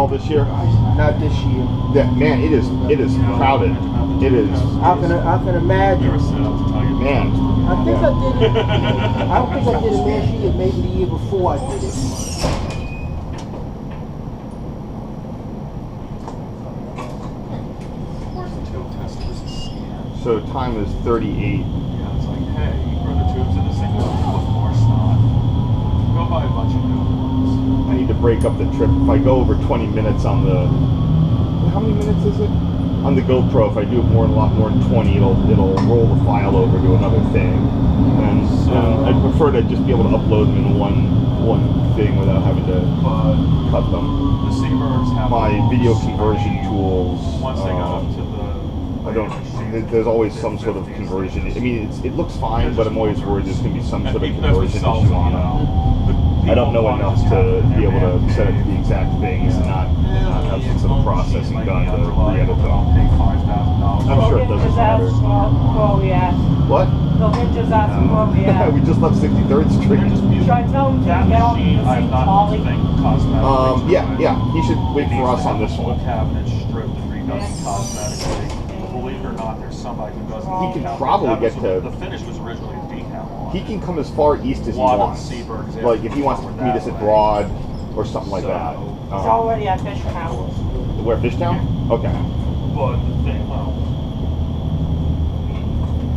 all this year? Not this year. Yeah, man, it is crowded. It is. I can imagine. Man. I think I did it. I don't think I did it last year. Maybe the year before I did it. So time is 38. Yeah, it's like, hey, are the tubes in the sink with more snot? Go buy a bunch of new ones. I need to break up the trip. If I go over 20 minutes on the, how many minutes is it? On the GoPro, if I do it a lot more than 20, it'll roll the file over to another thing. And I'd prefer to just be able to upload them in one thing without having to cut them. The Seabirds have my video conversion tools. Once they got up to the, I don't. There's always some sort of conversion. I mean, it looks fine, but I'm always worried there's going to be some sort of conversion issue on it. I don't know enough to be able to set it to the exact things and not have some sort of processing done to re-edit them. I'm sure it doesn't matter. What? We just left 63rd Street. Should I tell him to get on the trolley? Yeah. He should wait for us on this one. Cabinet stripped and redone cosmetically. Believe it or not, there's somebody who doesn't. He can probably get to. The finish was originally a decal. He can come as far east as he wants. Like if he wants to meet us at Broad or something like that. He's already at Fishtown. Where, Fishtown? Okay. But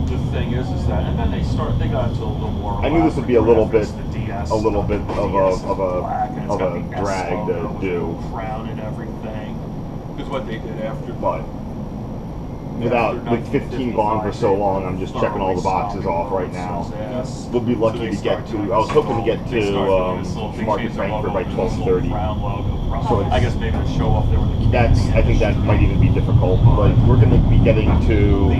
the thing is that, and then they got into a little more. I knew this would be a little bit of a drag to do. Crown and everything. Because what they did after. But with 15 gone for so long, I'm just checking all the boxes off right now. We'll be lucky to get to. I was hoping to get to Market Frankfurt by 12:30. So I guess maybe to show up there with the I think that might even be difficult. Like we're going to be getting to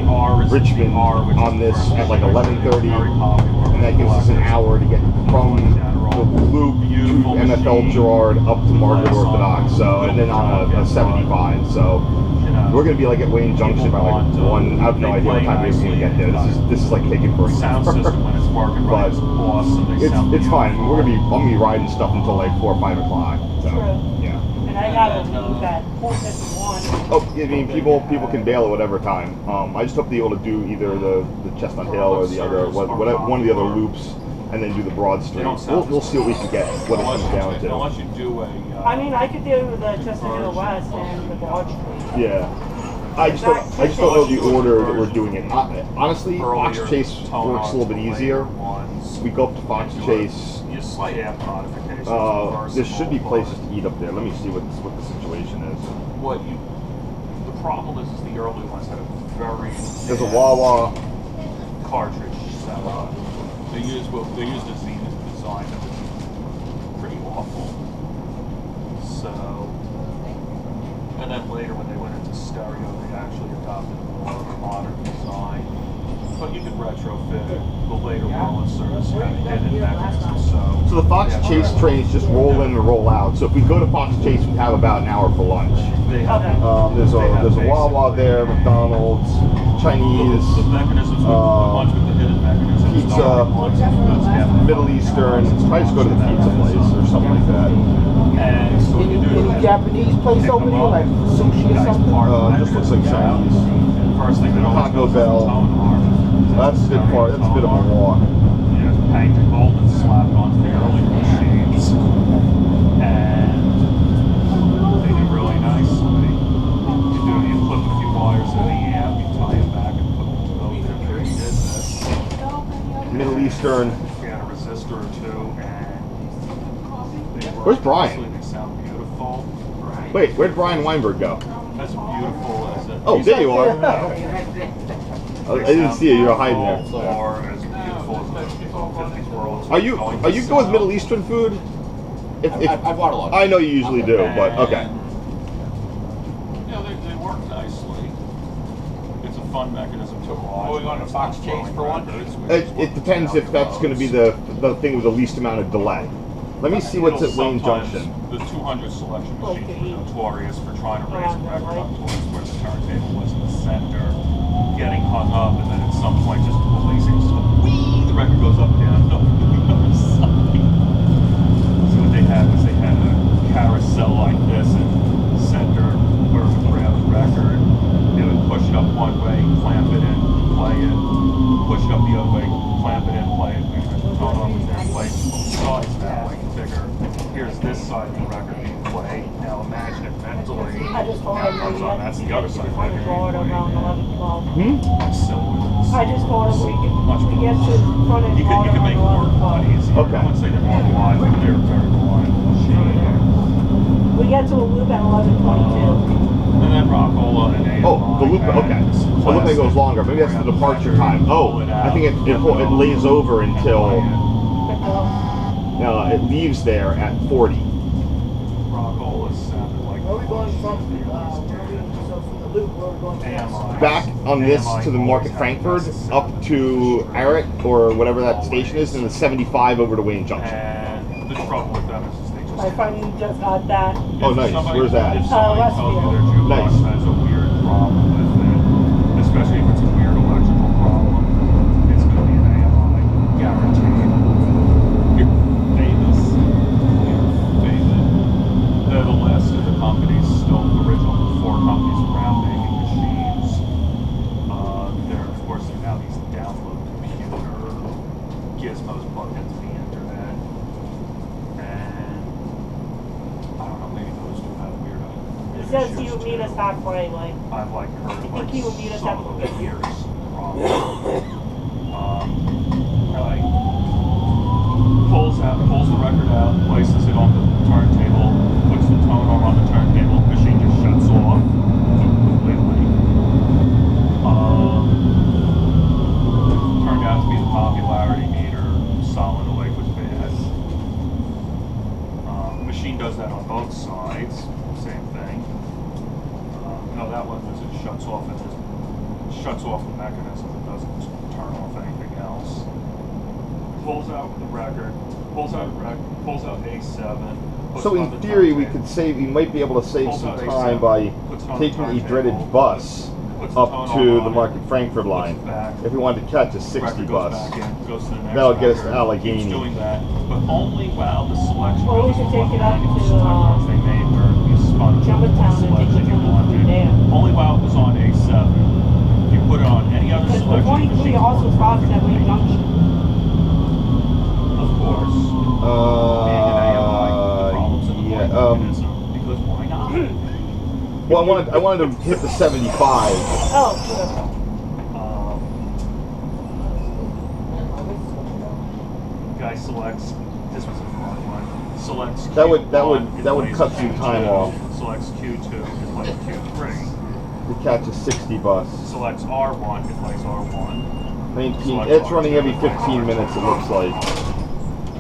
Richmond on this at like 11:30, and that gives us an hour to get from the Loop to MFL Girard up to Margaret Orthodox. So and then on a 75. So we're going to be like at Wayne Junction by like 1. I have no idea what time we're going to get there. This is like taking forever. Sound system when it's working right is awesome. It's fine. I'm going to be riding stuff until like 4 or 5 o'clock. So yeah. And I got to leave at 4:51. Oh, I mean, people can bail at whatever time. I just hope to be able to do either the Chestnut Hill or the other one of the other loops, and then do the Broad Street. We'll see what we can get, what it comes down to. Unless you do a. I mean, I could do the Chestnut Hill West and the Broad Street. Yeah. I just don't know the order that we're doing it. Honestly, Fox Chase works a little bit easier. We go up to Fox Chase. There should be places to eat up there. Let me see what the situation is. The problem is the early ones had a very. There's a Wawa cartridge. They used a Zenith design that was pretty awful. So, and then later when they went into stereo, they actually adopted a more modern design. But you could retrofit the later Rollensers and hidden mechanisms. So the Fox Chase trains just roll in and roll out. So if we go to Fox Chase, we have about an hour for lunch. There's a Wawa there, McDonald's, Chinese, pizza, Middle Eastern. Probably just go to the pizza place or something like that. Any Japanese place over there, like sushi or something? Just looks like Chinese. Taco Bell. That's a bit far. That's a bit of a walk. Paint the gold and slap it on fairly machines, and they do really nicely. You clip a few wires in the amp, you tie it back, and put them over there. Pretty business. Middle Eastern. Get a resistor or two, and where's Brian? They sound beautiful. Wait, where'd Brian Weinberg go? As beautiful as it. Oh, there you are. I didn't see you. You're hiding there. Or as beautiful as the 50s world. Are you good with Middle Eastern food? I've bought a lot. I know you usually do, but okay. Yeah, they work nicely. It's a fun mechanism to watch. Are we going to Fox Chase for lunch? It depends if that's going to be the thing with the least amount of delay. Let me see what's at Wayne Junction. The 200 selection machines are notorious for trying to raise a record up towards where the turntable was in the center, getting hung up, and then at some point just releasing, the record goes up, down, no, the other side. So what they had was they had a carousel like this, and clamp it in place, we turn the tone on, we turn place both sides now, like figure, here's this side of the record being played, now imagine it mentally, I just told now him it comes we on, had that's to the get other to side the of front the door record around being 11:12. played. That's silly. I just told him we get to the front You door can make it work a lot around 11:12. easier. Okay. I wouldn't say they're more reliable, but they're very reliable machine. We get to a loop at 11:22. And then Rockola and AMI. Oh, the loop. Okay. The loop goes longer. Maybe that's the departure time. Oh, I think it lays over until it leaves there at 40. Rockola sounded like. Where are we going from? So from the loop, where are we going to next? AMI. Back on this to the Market Frankfurt, up to Eric or whatever that station is, and the 75 over to Wayne Junction. And the trouble with them is they just. I finally just got that. Oh, nice. Where's that? If somebody tells you their jukebox Nice. has a weird problem with it, especially if it's a weird electrical problem, it's going to be an AMI, guaranteed. You're famous. They're the last of the companies, still the original 4 companies around making machines. There, of course, there are now these download computer gizmos plugged into the internet. And I don't know, maybe those do have weird He says he would meet us halfway, like. I've like heard think like he would meet us some at of the those years wrong. Like pulls the record out, places it on the turntable, puts the tone on the turntable, machine just shuts off completely. Turned out to be the popularity meter, solid away was bad. Machine does that on both sides, same thing. No, that one was it shuts off and just shuts off the mechanism. It doesn't turn off anything else. Pulls out the record, pulls out A7. puts So it on in the theory, we turntable, could save. We might be able to save pulls some out time A7, by puts it on the taking the turntable, dreaded bus puts the up tone to on the it, Market Frankfurt puts line. it back. If we wanted to catch a 60 Record goes bus. back in, goes to the next That'll get us to record, Allegheny. keeps doing that, but only while the selection Well, we goes could take it up manual to, select ones they made where you spun the Jumpertown and take selection it you to wanted. there. Only while it was on A7. You put it on any other Because the selection. 23 machine also works stops at Wayne perfectly. Junction. Of course. Being an AMI, the problems in the yeah. point mechanism, because why not? Well, I wanted to hit the 75. Oh, sure. Guy selects. This was a fun one. Selects. That would Q1, cut plays some Q2, time off. Selects Q2, it plays Q3. To catch a 60 bus. Selects R1, it plays R1. 19. It's running every 15 minutes. It looks like.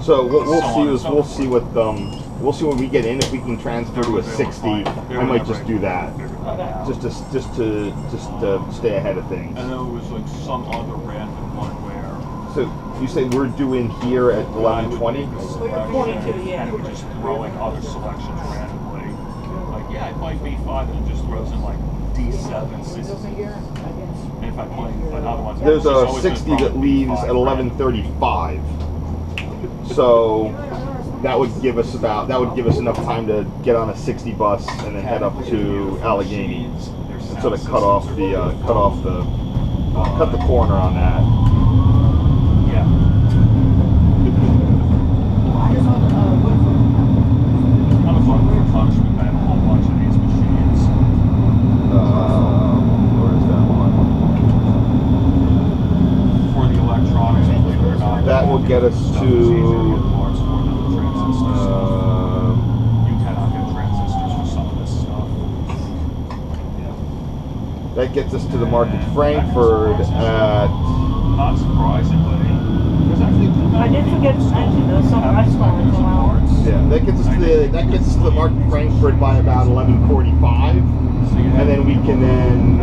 So what we'll see is we'll see what when we get in if we can transfer to a 60. I might just do that. Just to stay ahead of things. And then it was like some other random one where. So you say we're doing here at 11:20? 22, yeah. And it was just throwing other selections randomly. Like, yeah, it might be 5, and it just throws in like D7, and if I play another one, There's it's a always 60 gonna that probably be leaves 5 at 11:35. So that would give us enough time to get on a 60 bus and then head up to Allegheny and sort of cut the corner on that. Yeah. Kind of fun for punishment. I have a whole bunch of these machines. Where is that one? For the electronics, believe it or not. That will get us stuff is to, easier to get parts for than the transistors. You cannot get transistors for some of this stuff. That gets us to the Market Frankfurt at. Not surprisingly, there's actually I did forget to mention there's some restaurants around. Yeah, that gets us to the Market Frankfurt by about 11:45, and then we can then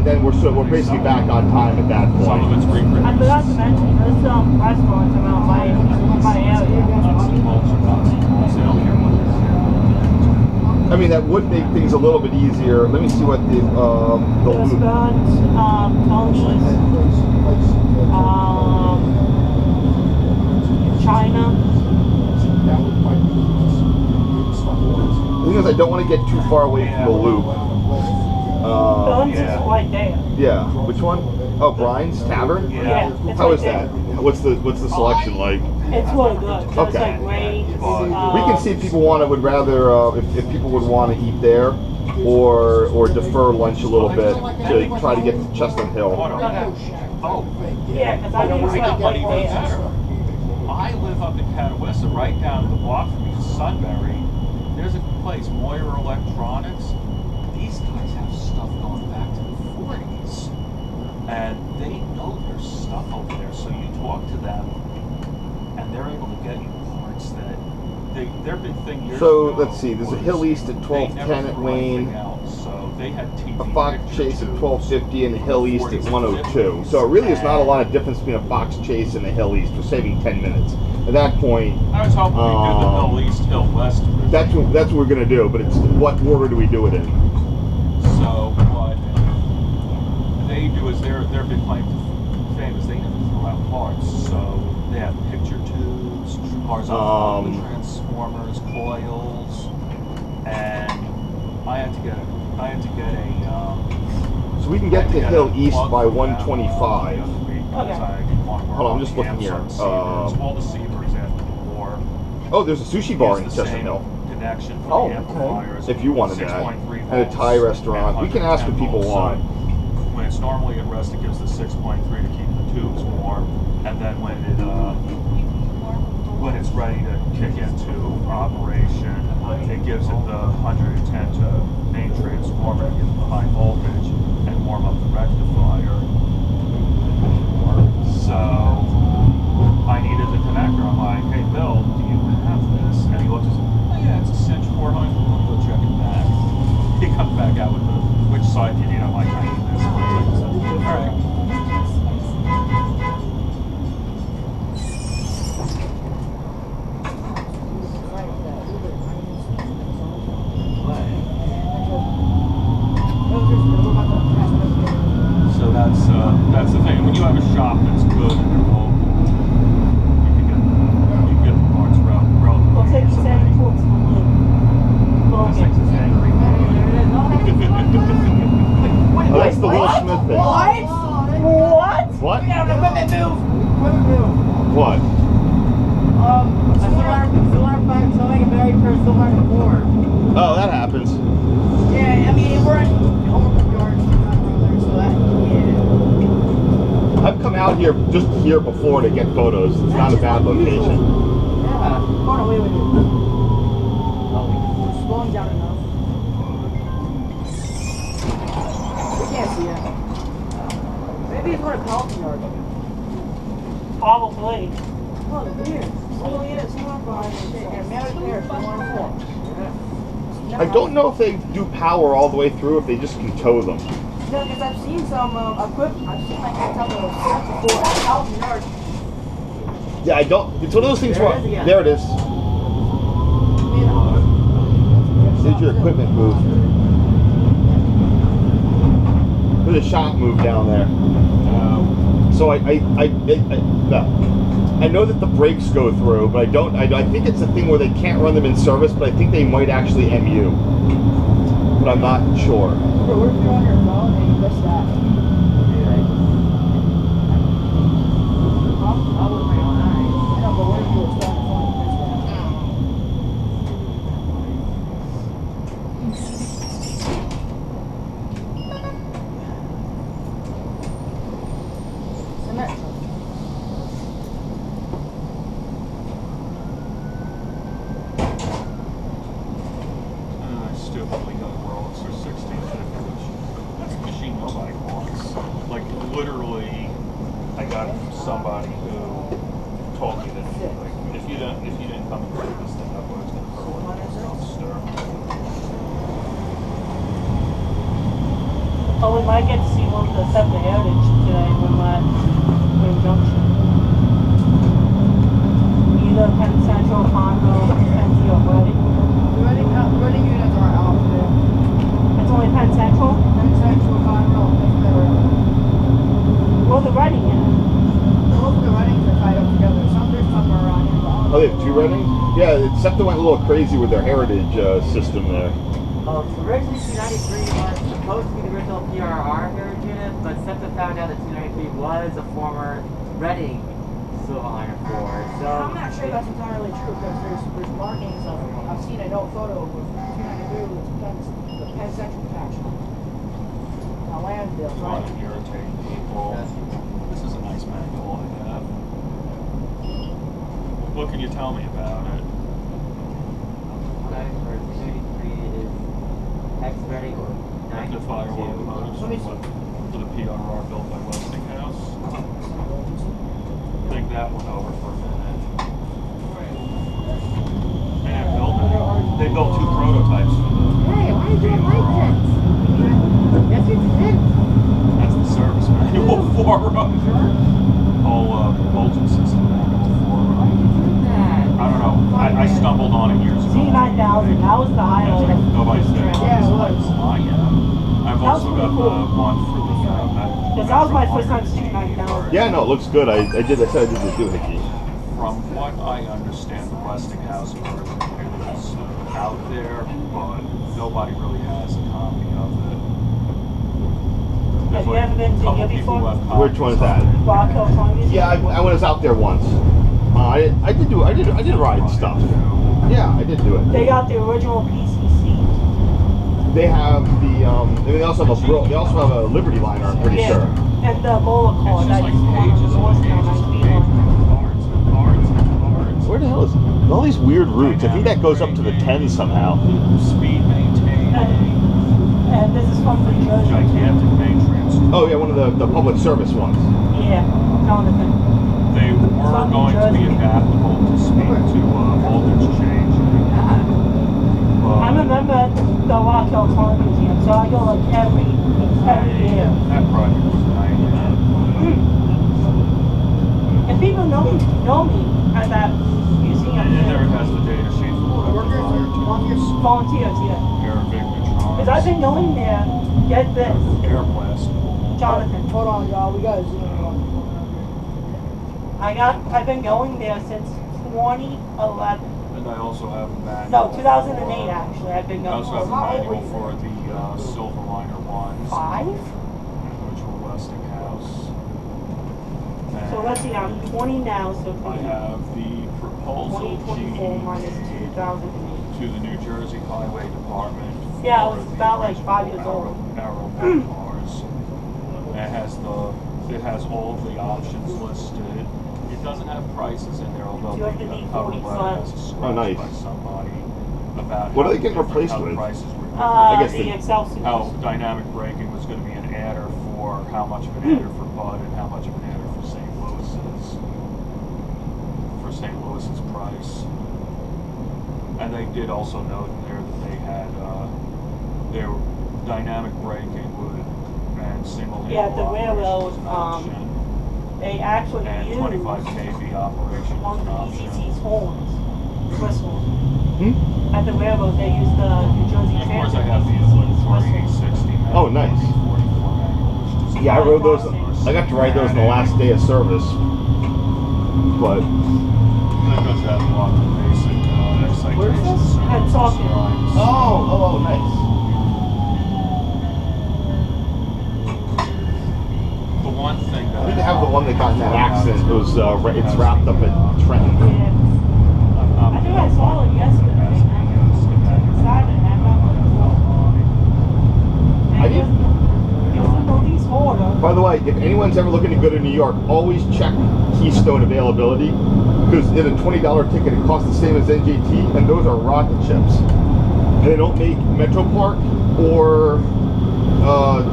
then we're basically back on time at that Some of point. it's pre-printed. I forgot to mention there's some restaurants around my area. I mean, that would make things a little bit easier. Let me see what the There's loop. Burns, Tony's, China. The thing is, I don't want to get too far away from the loop. Burns yeah. is right there. Yeah, which one? Oh, Brian's Tavern? Yeah. it's How right is there. that? What's the selection like? It's really good. So it's Okay. like great. We can see if people would rather if people would want to eat there, or defer lunch a little bit to try to get to Chestnut Hill. Oh, Yeah, because I think it's I got like one even way better. extra. I live up in Catawissa, right down the block from me in Sunbury. There's a place, Moyer Electronics. These guys have stuff going back to the 40s. And they know there's stuff over there. So you talk to them, and they're able to get you parts that their big thing years So ago let's see. There's a was Hill East at they 1210 never at threw Wayne. anything out. So they had TV A Fox picture Chase at tubes 1250 and a Hill from the East at 40s and 102. 50s. So it really is not a lot of difference between a Fox Chase and a Hill East. We're saving 10 minutes. At that point, I was hoping we do the Hill East, Hill West. that's what we're gonna do. But it's what order do we do it in? So what they do is their big claim to fame is they never throw out parts. So they have picture tubes, horizontal transformers, coils, and I had to get a. So we can get to Hill East by 125. Hold on, I'm just looking here. All the Seabreeze after the war. Oh, there's a sushi bar in Use the Chestnut same Hill. connection for Oh, the amplifiers. If you wanted that. 6.3 And a Thai volts restaurant. and We can ask what 110 people volts. want. So when it's normally at rest, it gives the 6.3 to keep the tubes warm, and then when it's ready to kick into operation, it gives it the 110 to main transformer to get the high voltage and warm up the rectifier. So I needed the connector. I'm like, hey Bill, do you have this? And he looks and says, oh yeah, it's a cinch 400. Let me go check it back. He comes back out with which side do you need? I'm like, I need this one. All right. So that's the thing. When you have a shop that's good and they're local, you can get the parts relatively We'll take easily. 7 towards This thing's is angry. Oh, that's the Will Smith thing. What? What? Equipment move. What? Solar five towing a very first solar before. Oh, that happens. Yeah, I mean we're in Homer George, so that yeah. I've come out here just here before to get photos. It's not a bad location. Yeah. Hold on, wait. We're slowing down enough. We can't see it. Maybe it's one of Carlton yard. Probably. Oh, weird. Solar unit, solar five, managed repair, solar four. I don't know if they do power all the way through, if they just can tow them. No, because I've seen some equipment. I've seen like a couple of sets before at Carlton yard. Yeah, I don't. It's one of those things There where. it is again. There it is. There's your equipment move. There's a shop move down there. So I know that the brakes go through, but I think it's a thing where they can't run them in service, but I think they might actually MU. But I'm not sure. What if you're on your phone and you miss that? I would be on that. I know, but what if you were still on the phone and you missed that? Cement. I stupidly got Rolex or 1650, which that's a machine nobody wants. Like literally, I got it from somebody who told me that like, if you didn't come and pick this thing up, I was gonna hurl it in the dumpster. Oh, we might get to see one of the SEPTA Heritage today when we're at Wayne Junction. Either Penn Central, Congo, Penn or Reading. Running units are out there. It's only Penn Central? Penn Central, Conroe, Or the Reading unit. both of the runnings are tied up together. There's some around here. But Oh, they have two running? Yeah, SEPTA went a little crazy with their heritage system there. Originally 293 was supposed to be the original PRR heritage unit, but SEPTA found out that 293 actually was a former Reading Silverliner Ford. So I'm not sure that's entirely true because there's markings of I've seen a note photo of 292 the Penn Central patch. A landfill, Trying right? to irritate people. This is a nice manual I have. What can you tell me about it? for 33 is X-Ready The fire 92. locomotives Let me see. for the PRR built by Westinghouse. Think that one over for a minute. And they built 2 prototypes for the Hey, why are you doing light checks? Yes, you did. That's the service manual for whole propulsion system manual for I don't know. I stumbled on it years ago. T9000, that was the highlight. Nobody's there. Yeah, it was. I've That was also pretty got cool. the one for the Because that was my first time seeing 9000. Yeah, no, it looks good. I said I did the doohickey. From what I understand, the Westinghouse version is out there, but nobody really has a copy of it. Have you ever been to couple here people before? who have Which one is copies that? of it. Rock Hill Farmers? Yeah, I was out there once. I did ride stuff. Yeah, I did do it. They got the original PCC. They have the they also have a Liberty liner, I'm pretty Yeah. sure. And the bowler It's car just that like used to run on pages the and North Town pages and speed pages line. and cards and cards and cards. Where the hell is it? All these weird routes. I think that goes up to the 10 somehow. Speed maintained. And this is from New Jersey. Gigantic matrix. Oh yeah, one of the public service ones. Yeah, Jonathan. They were From New going to be Jersey. adaptable to speed to voltage change. I remember the Rock Hill Farmers Museum, so I go like every year. That project was a nightmare. And people know me at that museum. And there it has the data sheet for what I Workers, desired Volunteers, yeah. to. Air Vignetrons. Because I've been going there, get this, Air blast. Jonathan. Hold on, y'all. We got to zoom in. I've been going there since 2011. And I also have a manual. No, 2008 actually. I've been I going. also have a How old manual were you? for the Silverliner ones, 5? which were Westinghouse. And So let's see, I'm 20 now, so I have the proposal 2024 minus GED 2008. to the New Jersey Highway Department. Yeah, I for was the about like 5 years original old. Arrow cars. It has all of the options listed. It doesn't have prices in there, although Do you have the the cover D40 letter has a Oh, scratch nice. by somebody about What are how they getting different- replaced how the with? prices were different. I guess The the- Excelsior. How dynamic braking was going to be an adder for how much of an adder for Bud and how much of an adder for St. Louis's. For St. Louis's price. And they did also note in there that they had their dynamic braking would and single handle Yeah, the railroad, operation was an option. They actually And use 25 kV operation was one of an the option. PCC's horns, Swiss horn. Hmm? At the railroad, they use the New Jersey And of course, Transit I have the PCC's input for Swiss horn. 860 manual. Oh, nice. 44 manual, which is Yeah, I rode those. I got to ride those on the last day of service. But That goes out a lot of the basic Where's excitation this? It's service talking. lines. oh, nice. The one thing that I think they have the one that got in that accident. It was it's wrapped up at Trenton. Yeah. I think I saw it yesterday. Saturday, I remember. I And did. it was a police order. By the way, if anyone's ever looking to go to New York, always check Keystone availability, because in a $20 ticket it costs the same as NJT, and those are rocket ships. They don't make Metro Park or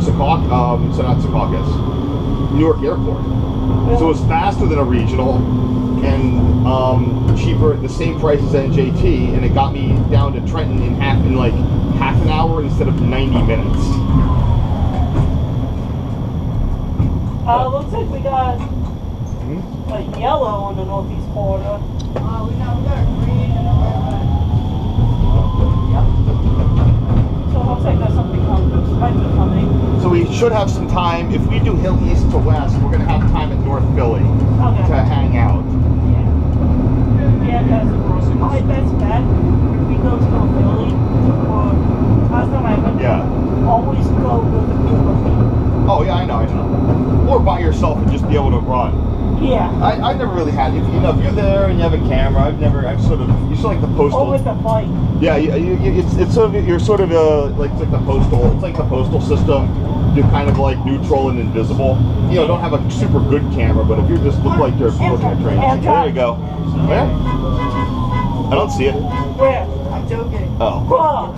Secaucus, so not Secaucus, Newark Airport. So it's faster than a regional and cheaper at the same price as NJT, and it got me down to Trenton in half an hour instead of 90 minutes. Looks like we got a yellow on the northeast corridor. We got a green and a red. So it looks like there's something coming. Might be coming. So we should have some time. If we do Hill East to West, we're gonna have time at North Philly Okay. to hang out. Yeah, because my best bet, if we go to North Philly, or last time I went there, Yeah. always go with a group of people. Oh yeah, I know. Or by yourself I've never really had. If you're there and you have a camera, I've sort of you sort of like the postal. Or with the bike. Yeah, it's sort of you're sort of like the postal. It's like the postal system. You're kind of like neutral and invisible. You know, don't have a super good camera, but if you just look like you're looking at trains, there you go. Where? I don't see it. Where? I'm joking. Oh. Whoa.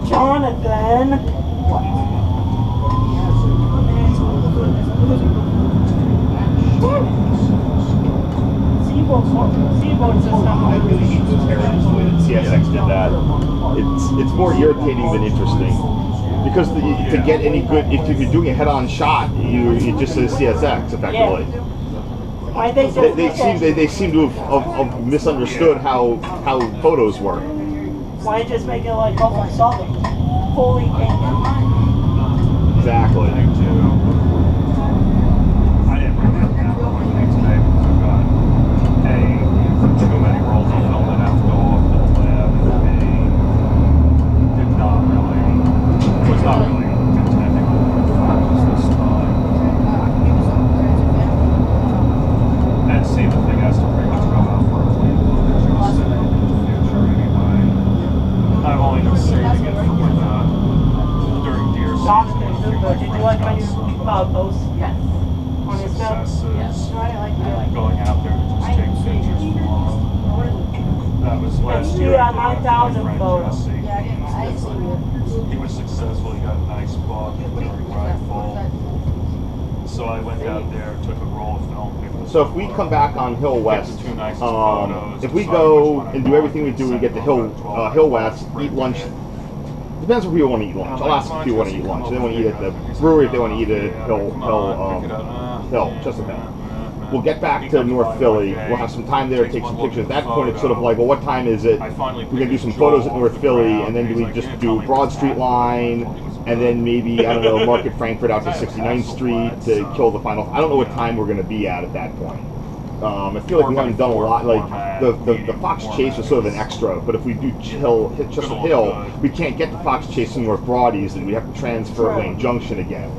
Jonathan. Seaboard system. I really hate the terminus the way that CSX did that. It's more irritating than interesting. Because to get any good, if you're doing a head-on shot, it just says CSX effectively. Why they seem to have misunderstood how photos work. Why just make it like Norfolk Southern? Fully painted. Exactly. I didn't bring that down going today because I've got too many rolls of film that have to go off to the lab, and was not really intending on photos this time. And see, the thing has to pretty much go out for a clean look in the future anyway. I've only been saving it for when during deer season. Did you like my new post? Yes. On his stuff? Successes. No, I didn't like that. Going out there to just take pictures for that was last year. Yeah, I did 9,000 with my friend photos. Jesse. Yeah, I didn't see it. He was successful. He got a nice buck during rifle. So I went out there, took a roll of film. So if we come back on Hill West, Two nicest photos, if we decide go which one I and do want, everything we do, we get to send Hill West, eat lunch. Depends if people want to eat lunch. I'll ask if people want to eat lunch. If they want to eat at the brewery, if they want to eat at Hill, Chesapeake. We'll get back to North Philly. We'll have some time there, take some pictures. At that point, it's sort of like, well, what time is it? We're going to do some photos at North Philly, and then do we just do Broad Street line, and then maybe, I don't know, Market Frankfurt out to 69th Street to kill the final. I don't know what time we're going to be at that point. I feel like we haven't done a lot. Like the Fox Chase was sort of an extra, but if we do hit Chisholm Hill, we can't get to Fox Chase in North Broad easily. We have to transfer Wayne Junction again,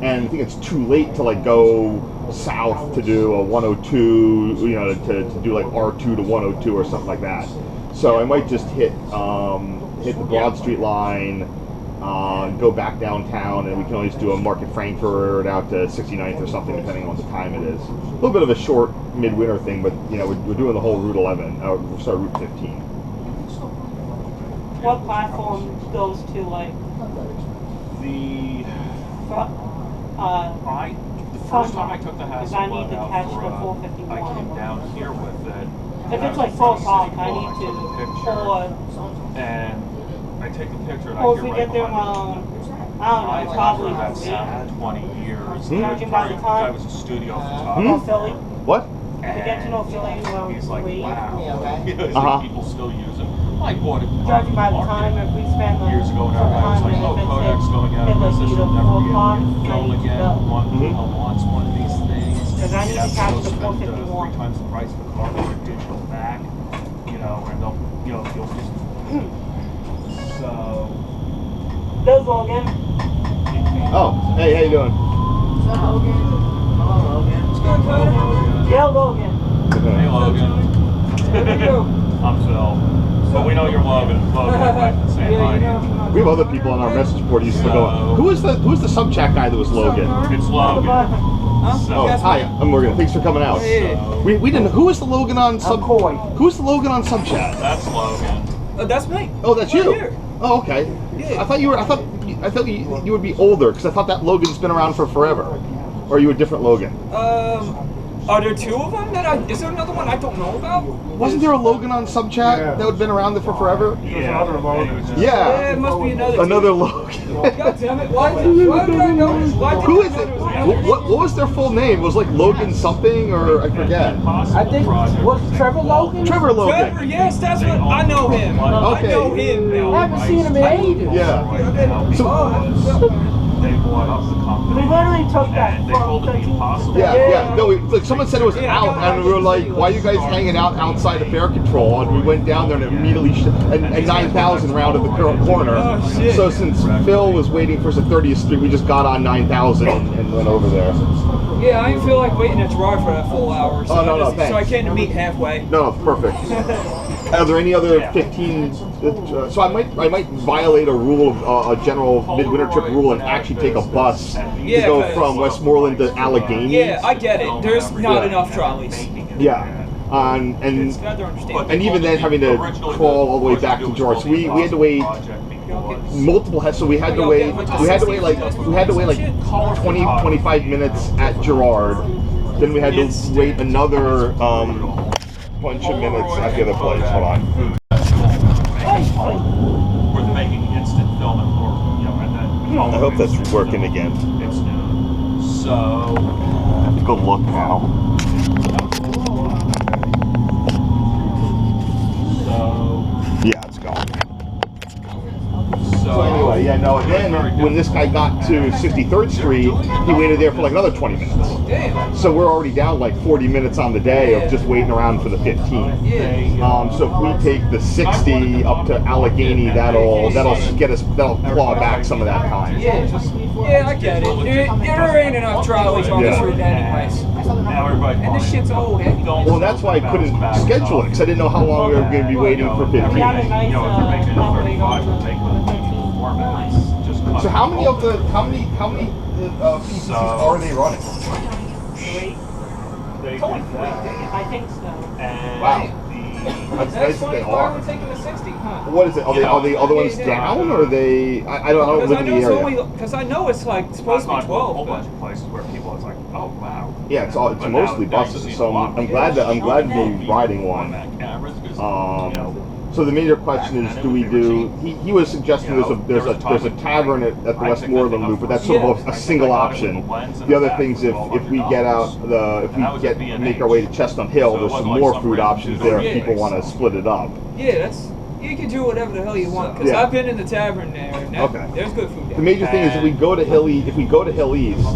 and I think it's too late to like go south to do a 102, to do like R2 to 102 or something like that. So I might just hit the Broad Street line. Go back downtown, and we can always do a Market Frankfurt out to 69th or something, depending on what the time it is. A little bit of a short midwinter thing, but we're doing the whole Route 11, Route 15. What platform goes to like The first time I took the because I need Hasselblad to out catch for the I 451. came down here with it. If and it's I like was 4 o'clock, I took need the to picture, or and I take the picture and or I if hear we right get there behind me. I don't know, I've probably had that 3. sound 20 years. Judging by the time. I was a studio North photographer. Philly. What? To get to North Philly, He's like, 3. wow. People still use it. I bought it. Judging by the time, if we spend like Years ago, when some I was time, like, and oh, if it's Kodak's going out at of like business, either we'll never 4 be o'clock, able to I film need to again. go. Wants one of these things. 'Cause I need to catch the 451. 3 times the price of the car for a digital back, and they'll, you'll just. So. There's Logan. Oh, hey, how you doing? Hello, Logan. Yeah, Logan. Hey, Logan. I'm Phil. But we know you're Logan. Logan, say hi. We have other people on our message board who used to go, who's the sub chat guy that was Logan? It's Logan. Oh, hi, I'm Morgan. Thanks for coming out. We didn't. Who was the Logan on sub? Coy. Who's the Logan on sub chat? That's Logan. That's me. Oh, that's Right you. here. Oh, okay. Yeah. I thought you would be older because I thought that Logan's been around for forever. Or are you a different Logan? Are there 2 of them? Is there another one I don't know about? Wasn't there a Logan on sub chat that had been around there for forever? Yeah. Yeah. It must be another. Another Logan. God damn it! Why did I know this? Why did Who I is know it? there was another? What was their full name? It was like Logan something, or I forget. I think, was Trevor Logan? Trevor Logan. Trevor, yes, that's what I know him. Okay. I know him now. I haven't seen him in ages. Yeah. So, they bought up the company. We literally took that and they from told it the 13 impossible. Yeah. No, like someone said it was out, and we were like, "Why are you guys hanging out outside of fare control?" And we went down there and immediately, and 9,000 rounded the corner. Oh, shit. So since Phil was waiting for us at 30th Street, we just got on 9,000 and went over there. Yeah, I didn't feel like waiting at Girard for that full hour. So Oh, no, I no, so I thanks. came to meet halfway. No, perfect. Are there any other 15? So I might violate a rule of a general midwinter trip rule and actually take a bus to Yeah, go 'cause- from Westmoreland to Allegheny. Yeah, I get it. There's not Yeah. enough trolleys. Yeah. And It's got to understand. and even then having to crawl all the way back to Girard. So we had to wait multiple. So we had to wait. We had to wait like 20, 25 minutes at Girard. Then we had to wait another bunch of minutes at the other place. Hold on. We're making instant film and and then. I hope that's working again. It's new. So. I have to go look now. So. Yeah, it's gone. So So anyway, yeah, no. And then when this guy got to 63rd Street, he waited there for like another 20 minutes. Damn. So we're already down like 40 minutes on the day of just waiting around for the 15. Yeah. So if we take the 60 up to Allegheny, that'll get us, that'll claw back some of that time. Yeah, I get it. There ain't enough trolleys on this Yeah. route anyways. now everybody's And this shit's old, eh? Well, that's why I couldn't schedule it because I didn't know how long we were going to be waiting for We had a 15. nice if you're making it property 35, going make to it 4 minutes. Just cut So it. how many PCCs are they running? three. They- I think so. And Wow. That's That's funny. they Why are. are we taking the 60, huh? What is it? Are the other ones down or are they? I don't Because live I in know the it's area. only, because I know it's like supposed to be I've gone to a 12. whole but- bunch of places where people, it's like, oh wow. Yeah, it's But mostly now you buses. see So a lot I'm more glad to be riding on one. that cameras, 'cause, So the major question is, do we do? He was suggesting there's a tavern at the Westmoreland Loop, but that's sort of a single option. The other things, if we get out make our way to Chestnut Hill, there's some more food options there if people want to split it up. Yeah, you can do whatever the hell you want. Because Yeah. I've been in the tavern there, and there's good food The there. major thing is if we go to Hill East,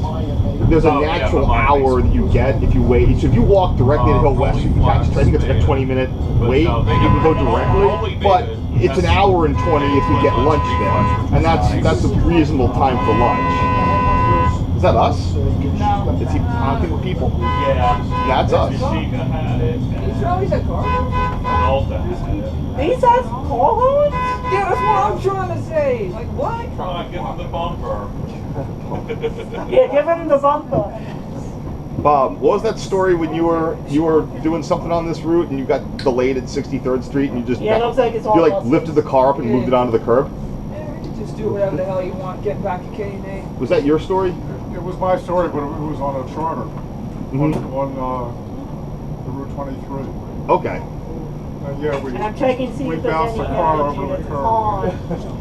there's a natural hour that you get if you wait. So if you walk directly to Hill West, you can catch. I think it's like a 20-minute wait. You can go directly, but it's an hour and 20 if we get lunch there, and that's a reasonable time for lunch. Is that us? No. Is he honking at people? Yeah. That's us. Sheikah had it. These always at car? Nolta had it. These has call horns? Yeah, that's what I'm trying to say. Like, what? Come on, give him the bumper. Yeah, give him the bumper. Bob, what was that story when you were doing something on this route and you got delayed at 63rd Street and you just Yeah, it looks like it's all you like busted. lifted the car up and moved it onto the curb? Just do whatever the hell you want. Get back to K&A. Was that your story? It was my story, but it was on a charter on the Route 23. Okay. Yeah, we And I'm checking to see we if there's bounced any the car energy over the that's curb. on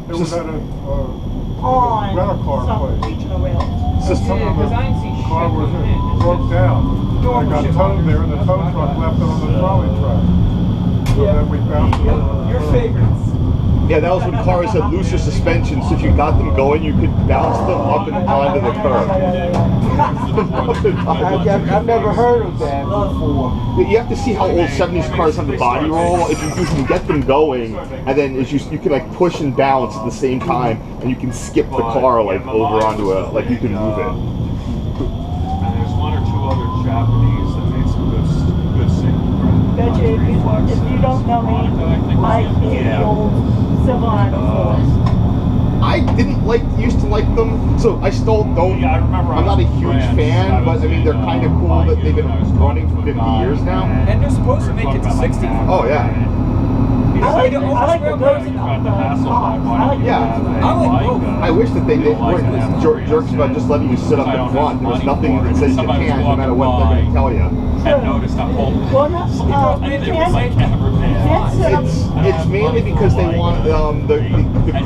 It was at a rental car some place. regional rail. So Some Yeah, of 'cause I ain't the seen car shit was come in. broke down. Normal I got shit. towed there, and the tow truck left it on the trolley track. So then we bounced it over. Your favorites. Yeah, that was when cars had looser suspension, so if you got them going, you could bounce them up and onto the curb. I've never heard of that before. You have to see how old 70s cars have the body roll. If you can get them going, and then as you can like push and bounce at the same time, and you can skip the car like over onto like you can move it. And there's one or two other Japanese that made some good single. Bet you if you don't know me, I hate the old Silverado Force. I used to like them, so I still don't. Yeah, I remember I'm not a huge France. fan, but I mean they're kind of cool that they've been running for 50 years now. And they're supposed to make it to 60. Oh yeah. I like the ghost. I like Yeah. I wish that they weren't jerks about just letting you sit up in front. There's nothing that says you can't, no matter what they're going to tell you. And noticed I'm holding Well, no, you can't sit up. It's mainly because they want the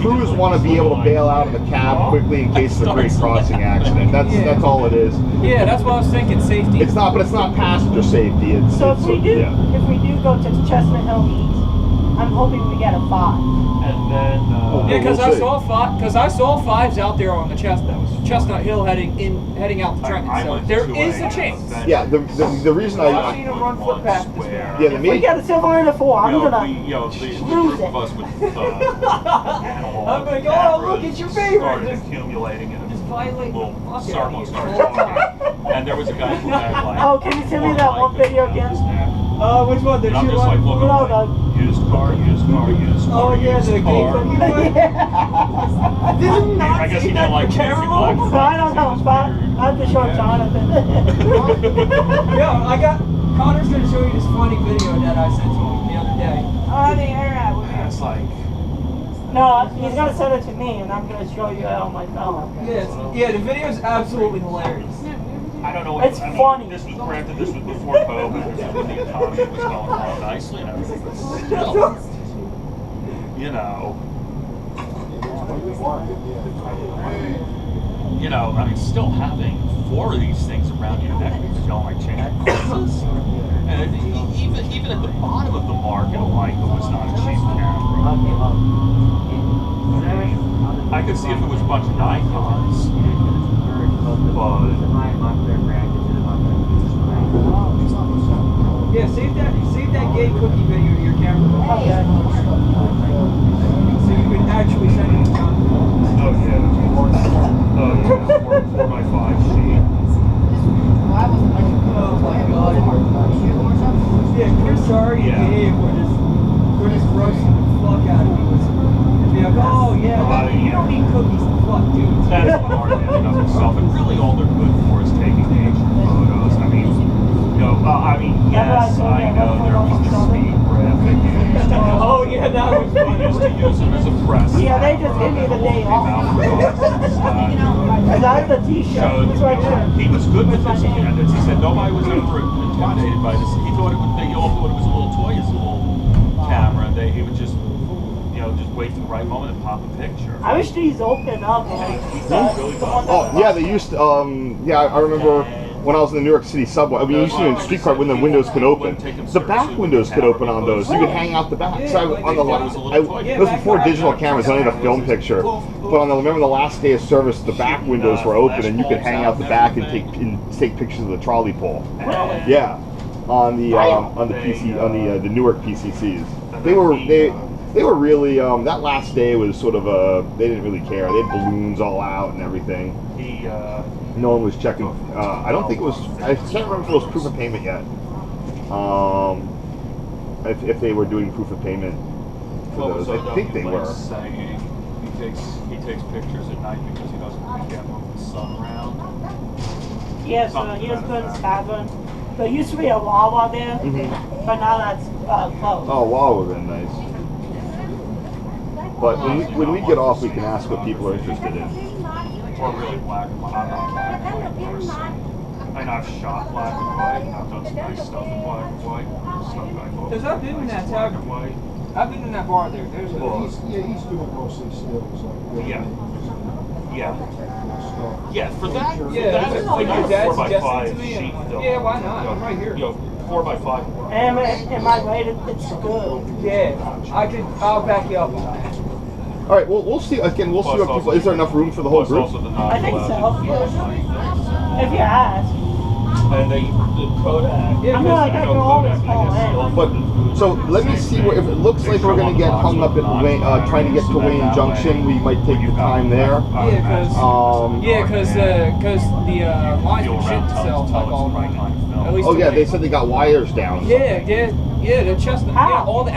crews want to be able to bail out of the cab quickly in case of a great crossing accident. That's all it is. Yeah, that's what I was thinking. Safety. It's not, but it's not passenger safety. It's So if we do, sort of- yeah. if we do go to Chestnut Hill East, we can do that. If we do go to Chestnut Hill West, we can do that. Yeah, If we do go to Chestnut Hill East, we I'm hoping we get a 5. And then Yeah, because we'll I see. saw fives out there on the Chestnut Hill heading out to Trenton. So there is a chance. Yeah, the reason I've seen him run footpath this morning. yeah, the If we main get a silver and a 4, I'm gonna the lose group it. of us with I'm like, oh, look, it's your favorite. started Just- accumulating in a just violate the little fuck out of circle you. and started talking. And there was a guy who had like. Oh, can you send me that one video again? Which one? The And I'm shoe just one? like looking No, like, used car, used car, used car, Oh, yeah, used the car. gay cookie one? Did you not I guess see he that didn't like Casey terrible? Black. I don't know, but I have to show Jonathan. Yeah, Connor's gonna show you this funny video that I sent to him the other day. Oh, the internet would be. It's like, No, he's gonna send it to me, and I'm gonna show you on my phone. Yeah, the video is absolutely hilarious. I don't know. It's funny. This was granted. This was before COVID. This was when the economy was going on nicely and everything. But still, I mean, still having 4 of these things around your neck, you don't like change prices. And even at the bottom of the market, a Leica was not a cheap camera. I could see if it was a bunch of Nikons, Yeah, save that gay cookie video to your camera. So you can actually send it to Jonathan. Oh yeah, 4x5 sheet. Oh my god. Yeah, Chris sorry Yeah. Dave we're just roasting the fuck out of me. Be like, oh yeah, you don't need cookies to fuck dudes. That's the hard end of itself. And really all they're good for is taking nature photos. I mean, yes, I know there was the speed graph they used to Oh yeah, that was They funny. used to use them as a press. Yeah, they just give me the day off. Cause I have the t-shirt. It's right there. He was good with his candidates. He said nobody was ever intimidated by this. He thought they all thought it was a little toy, his little camera. He would just wait for the right moment and pop a picture. I wish these open up. Oh yeah, they used to, I remember when I was in the New York City subway. I mean, you used to do in streetcar when the windows could open. The back windows could open on those. You could hang out the back. So it was before digital cameras. I only had a film picture. But remember the last day of service, the back windows were open and you could hang out the back and take pictures of the trolley pole. Yeah, on the the Newark PCCs. They were really, that last day was sort of they didn't really care. They had balloons all out and everything. No one was checking. I don't think it was, I can't remember if it was proof of payment yet. If they were doing proof of payment for those. I think they were. Saying he takes pictures at night because he can't move the sun around. Yes, here's good Tavern. There used to be a Wawa there, but now that's closed. Oh, wow, would have been nice. But when we get off, we can ask what people are interested in. Or really black and white. I'm not black and white person. I know I've shot black and white. I've done some nice stuff in black and white. Stuff I thought Because I've been in that black and tavern. white. I've been in that bar there. There's a He's doing mostly stills. Like Yeah. Yeah. stuff. Yeah, for that, Yeah, for that's that, like your dad 4x5 suggested to me, sheet and- film. yeah, why not? I'm right here. 4x5. Am I right? It's good. Yeah, I'll back you up on that. All right, well, we'll see. Again, we'll see what people. Is there enough room for the whole group? I think so. If you ask. And the Kodak. Yeah, I mean, like, I can always call in. But so let me see where. If it looks like we're going to get hung up at trying to get to Wayne Junction, we might take the time there. Yeah, because the lines can shit itself like all right now. At least Oh yeah, today. they said they got wires down. Yeah, the Chestnut. Yeah, all the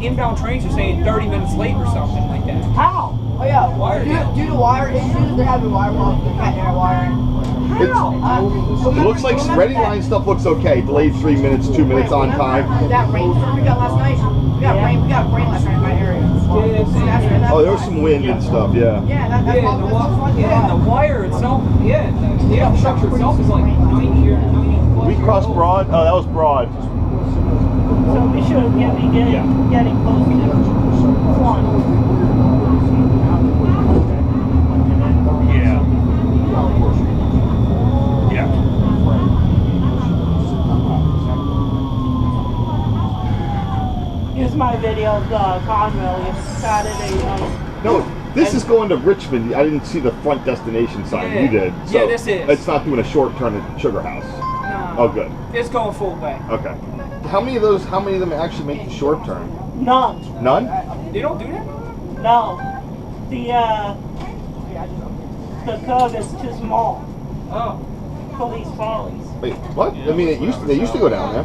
inbound trains are saying 30 minutes late or something like that. How? Oh yeah, Wire due to wire issues, they're having wire problems with cat air wiring. It looks like Ready Line stuff looks okay. Delayed 3 minutes, 2 minutes on time. That rainstorm we got last night. We got rain last night in my area. Oh, there was some wind and stuff. Yeah. Yeah, that's Yeah, and the wire itself. Yeah, the infrastructure itself is like 90 or 90 plus. We crossed Broad. Oh, that was Broad. So we should be getting close to one. Yeah. Yeah. Here's Here's my video of Conrail Saturday night. No, this is going to Richmond. I didn't see the front destination sign. Yeah. You did. So Yeah, this is. It's not doing a short turn at Sugar House. No. Oh, good. It's going full way. Okay. How many of them actually make the short turn? None. None? They don't do that? No. The curve is too small Oh. for these trolleys. Wait, what? I mean, they used to go down there.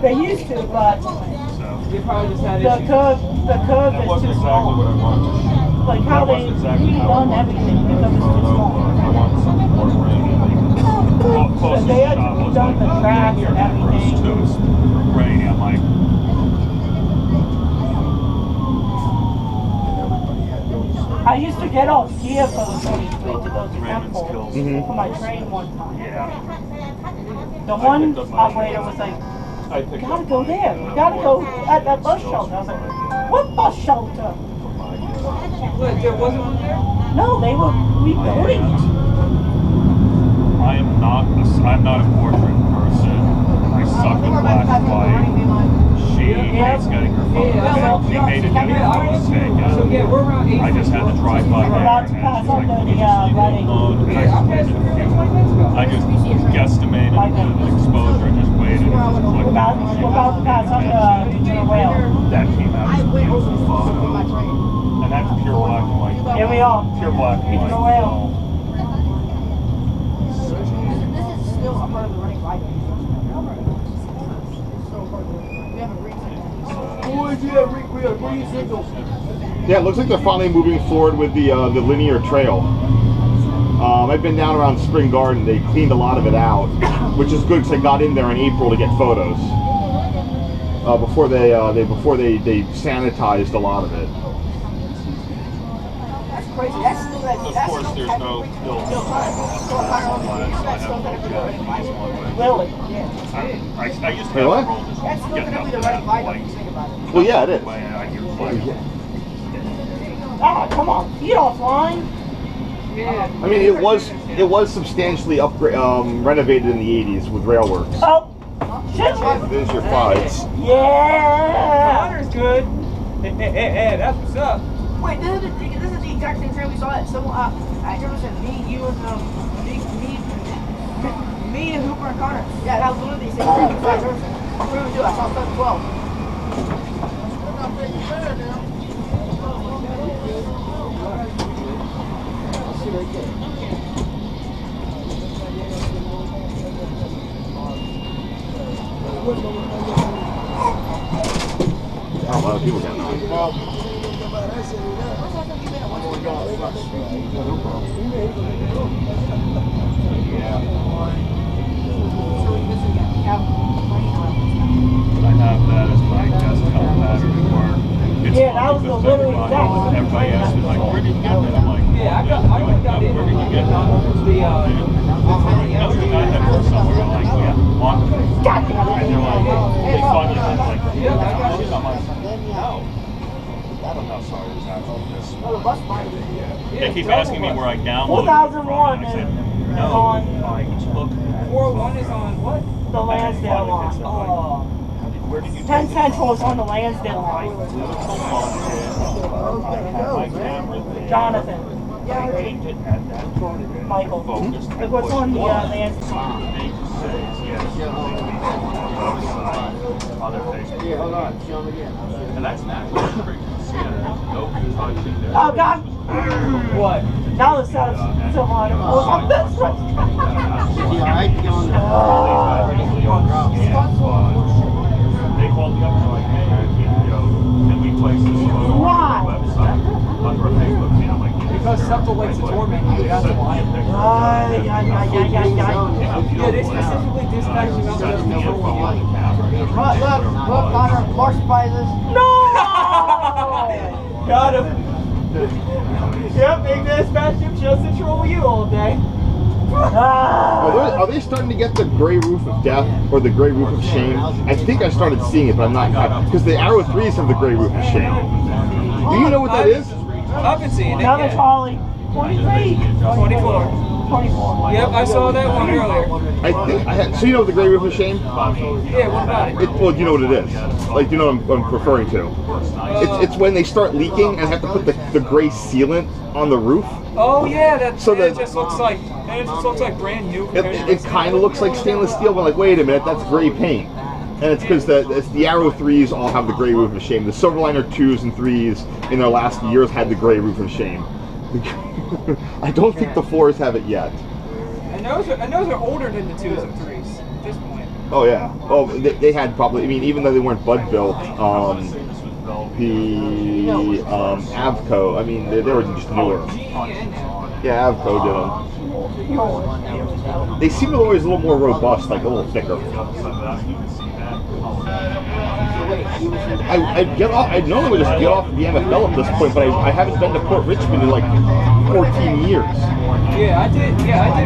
They used to, but They probably just had the issues. curve That is wasn't too exactly what I small. wanted to shoot. Like how they redone everything because it's too I small. wanted something more rainy. But they had to redone the tracks and everything. It was rainy. I'm like, I used to get off here for the 23 to go to Raymond's Temple kills. for my train one time. yeah. The one operator was like, I you picked gotta up go my, there. You gotta go at that bus skills shelter. I was from like, my, what bus shelter? from my, What, there wasn't one there? No, they were rebuilding it. I'm not a portrait person. I suck at black and white. She hates getting her photos. She made a new photo taken. So yeah, we're around 8. I just had to drive by We're there about to and pass she's like, under "Can the you just leave it wedding. alone?" And I Yeah, I'm just past waited a 20 few. minutes ago. I just guesstimated the exposure and just waited. We're about to pass under the rail. That came out as a beautiful photo. And that's pure black and white. Here we are. Pure black and It's white. the rail. This is still a part of the running bike. We haven't reached it. Yeah, it looks like they're finally moving forward with the linear trail. I've been down around Spring Garden. They cleaned a lot of it out, which is good because I got in there in April to get photos. Before they sanitized a lot of it. That's crazy. That's still that. Of That's course, still there's no technically- still sidewalk. So I have no jack. Really? I used to Wait, have what? a roll just That's still getting gonna up be to the that running bike if light. you think about it. Well, yeah, it is. I hear flags. Ah, come on. Feet offline. Yeah. I mean, it was substantially renovated in the '80s with railworks. Oh, shit. There's your fives. Yeah. Honor's good. Hey, that's what's up. Wait, this is the exact same train we saw at some. I remember said me, you, and me and Hooper and Connor. Yeah, that was literally the same train we saw at Jefferson. What do we do? I saw 712. A lot of people getting on. I have that as my desktop pattern at work. It's Yeah, funny that was the because literal exact one. everybody asks me like, where did you get that? I'm like, Yeah, I got in. where did you get that? The No, the guy had it somewhere. I'm like, yeah, on. God damn And it. they're like, they find it. I'm like, yeah, I'm like, no. I don't know. Sorry, it's actually this. They keep asking me where I downloaded it from. 2001 And I said, is no, on I took 401 is on what? the Lansdale line. Oh. Where did you Penn take it Central is from? on the Lansdale I line. flew to London. I had my camera there. Jonathan. I taped it at that tournament. Michael. Focused. Look what's on the Lansdale. They just say, yes, on their Facebook. Yeah, hold on. Show them again. And that's naturally pretty considered. Nobody touched it there. Oh, God. What? Now the sounds so hard. Oh, I'm best friend. Yeah, I can get on there. They called me up and they're like, hey, can we place this photo on Why? our website, under our Facebook feed? I'm like, yeah, Because sure. SEPTA likes to torment you, that's why. Yeah, they specifically dispatched you out to the number one. Look, Connor, more surprises. No! Got him. Yep, big dispatch him just to troll you all day. Ah. Are they starting to get the gray roof of death or the gray roof of shame? I think I started seeing it, but I'm not. Because the Arrow 3s have the gray roof of shame. Do you know what that is? I've been seeing it. Another Yeah. trolley. 23. 24. 24. Yep, I saw that one earlier. I think I had. So you know the gray roof of shame? Yeah, what about it? Well, you know what it is. Like you know what I'm referring to. It's when they start leaking and have to put the gray sealant on the roof. Oh yeah, that So it just looks like brand new. It kind of looks like stainless steel, but like wait a minute, that's gray paint. And it's because the Arrow 3s all have the gray roof of shame. The Silverliner 2s and 3s in their last years had the gray roof of shame. I don't think the 4s have it yet. And those are older than the 2s and 3s at this point. Oh yeah. Oh, they had probably. I mean, even though they weren't Bud built, the Avco. I mean, they were just newer. Yeah, Avco did them. They seem always a little more robust, like a little thicker. I'd normally would just get off the MFL at this point, but I haven't been to Port Richmond in like 14 years. Yeah, I did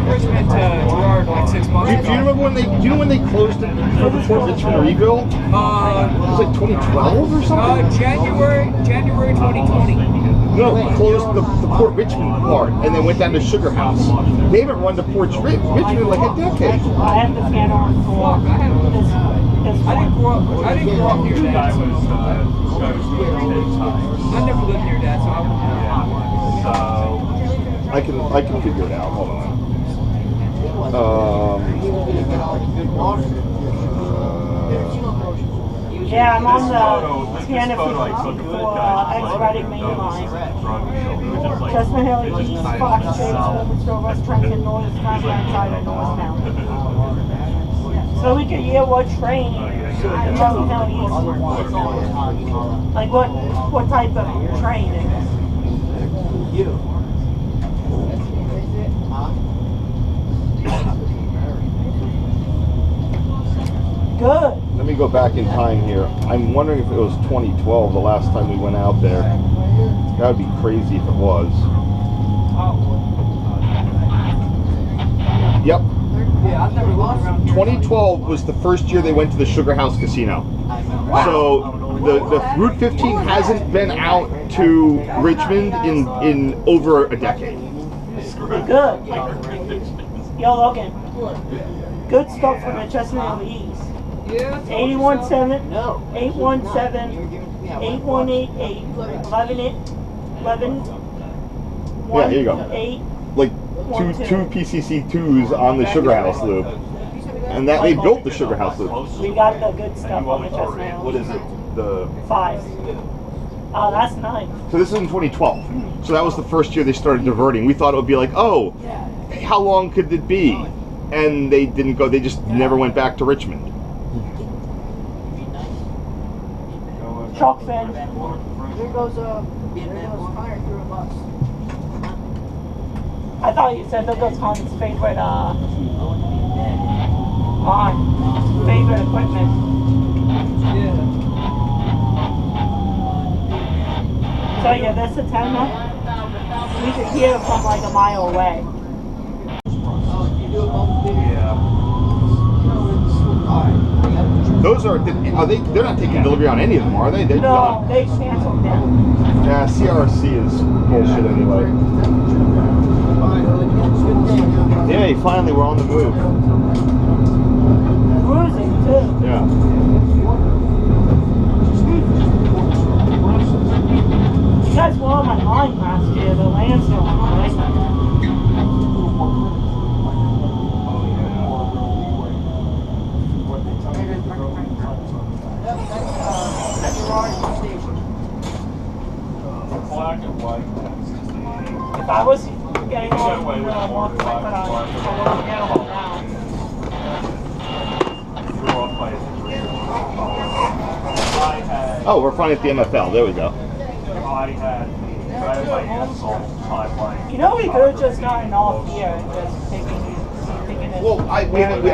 Richmond to Girard like 6 months Do ago. you remember when they closed it for the Port Richmond rebuild? It was like 2012 or something. January 2020. No, closed the Port Richmond part and then went down to Sugar House. They haven't run to Port Richmond in like a decade. I have the scan on for I didn't grow up near that. So I never lived near that, so I can figure it out. Hold on. Yeah, I'm on the scanner for expediting main line. Chestnut Hill East, Fox Chase, Wilmington, West Trenton, North, County outside of Northbound. So we could hear what train Chestnut Hill East. Like what type of train it is. Good. Let me go back in time here. I'm wondering if it was 2012, the last time we went out there. That would be crazy if it was. Yep. Yeah, I've never lost around here. 2012 was the first year they went to the Sugar House Casino. So the Route 15 hasn't been out to Richmond in over a decade. Good. Yo, Logan. Good stuff from the Chestnut Hill East. yeah. 817, 817, 8188, 11, Yeah, here you go. 8. Like two PCC 2s on the Sugar House Loop. And that they built the Sugar House Loop. We got the good stuff on the Chestnut Hill. What is it? The 5. Oh, that's nice. So this is in 2012. So that was the first year they started diverting. We thought it would be like, oh, how long could it be? And they didn't go. They just never went back to Richmond. Chalk fin. There goes fire through a bus. I thought you said there goes Hans' favorite favorite equipment. Yeah. So yeah, that's a timer. We could hear it from like a mile away. Those are they? They're not taking delivery on any of them, are they? They're No, done. they canceled them. Yeah, CRC is bullshit anyway. Yay! Finally, we're on the move. Cruising too. Yeah. You guys were on my line last year, the landfill, right? Black and white. If I was getting on more quick, but I wouldn't get them now. Threw off by I had. Oh, we're finally at the MFL. There we go. I had my assault timeline. You know, we could have just gotten off here and just taking it. Well, I